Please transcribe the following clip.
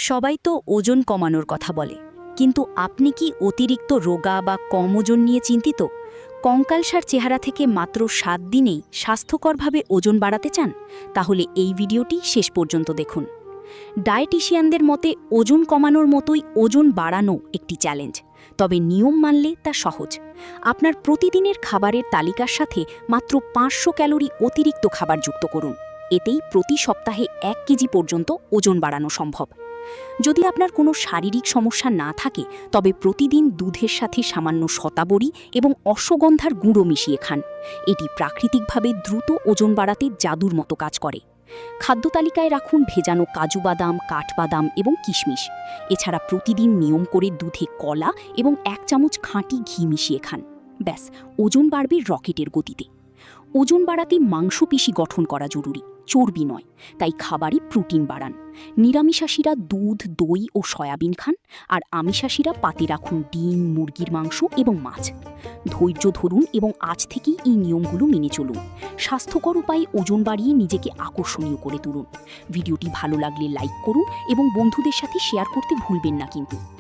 সবাই তো ওজন কমানোর কথা বলে, কিন্তু আপনি কি অতিরিক্ত রোগা বা কম ওজন নিয়ে চিন্তিত? কঙ্কালসার চেহারা থেকে মাত্র 7 দিনেই স্বাস্থ্যকরভাবে ওজন বাড়াতে চান? তাহলে এই ভিডিওটি শেষ পর্যন্ত দেখুন। ডায়েটিশিয়ানদের মতে ওজন কমানোর মতোই ওজন বাড়ানো একটি চ্যালেঞ্জ, তবে নিয়ম মানলে তা সহজ। আপনার প্রতিদিনের খাবারের তালিকার সাথে মাত্র 500 ক্যালোরি অতিরিক্ত খাবার যুক্ত করুন। এতেই প্রতি সপ্তাহে 1 কেজি পর্যন্ত ওজন বাড়ানো সম্ভব। যদি আপনার কোনো শারীরিক সমস্যা না থাকে, তবে প্রতিদিন দুধের সাথে সামান্য শতাবরী এবং অশ্বগন্ধার গুঁড়ো মিশিয়ে খান। এটি প্রাকৃতিকভাবে দ্রুত ওজন বাড়াতে জাদুর মতো কাজ করে। খাদ্য তালিকায় রাখুন ভেজানো কাজু বাদাম, কাঠবাদাম এবং কিশমিশ। এছাড়া প্রতিদিন নিয়ম করে দুধে কলা এবং 1 চামচ খাঁটি ঘি মিশিয়ে খান। ব্যাস, ওজন বাড়বে রকেটের গতিতে। ওজন বাড়াতে মাংসপেশি গঠন করা জরুরি, চর্বি নয়। তাই খাবারে প্রোটিন বাড়ান। নিরামিষাশীরা দুধ, দই ও সয়াবিন খান, আর আমিষাশীরা পাতে রাখুন ডিম, মুরগির মাংস এবং মাছ। ধৈর্য ধরুন এবং আজ থেকেই এই নিয়মগুলো মেনে চলুন। স্বাস্থ্যকর উপায়ে ওজন বাড়িয়ে নিজেকে আকর্ষণীয় করে তুলুন। ভিডিওটি ভালো লাগলে লাইক করুন এবং বন্ধুদের সাথে শেয়ার করতে ভুলবেন না কিন্তু।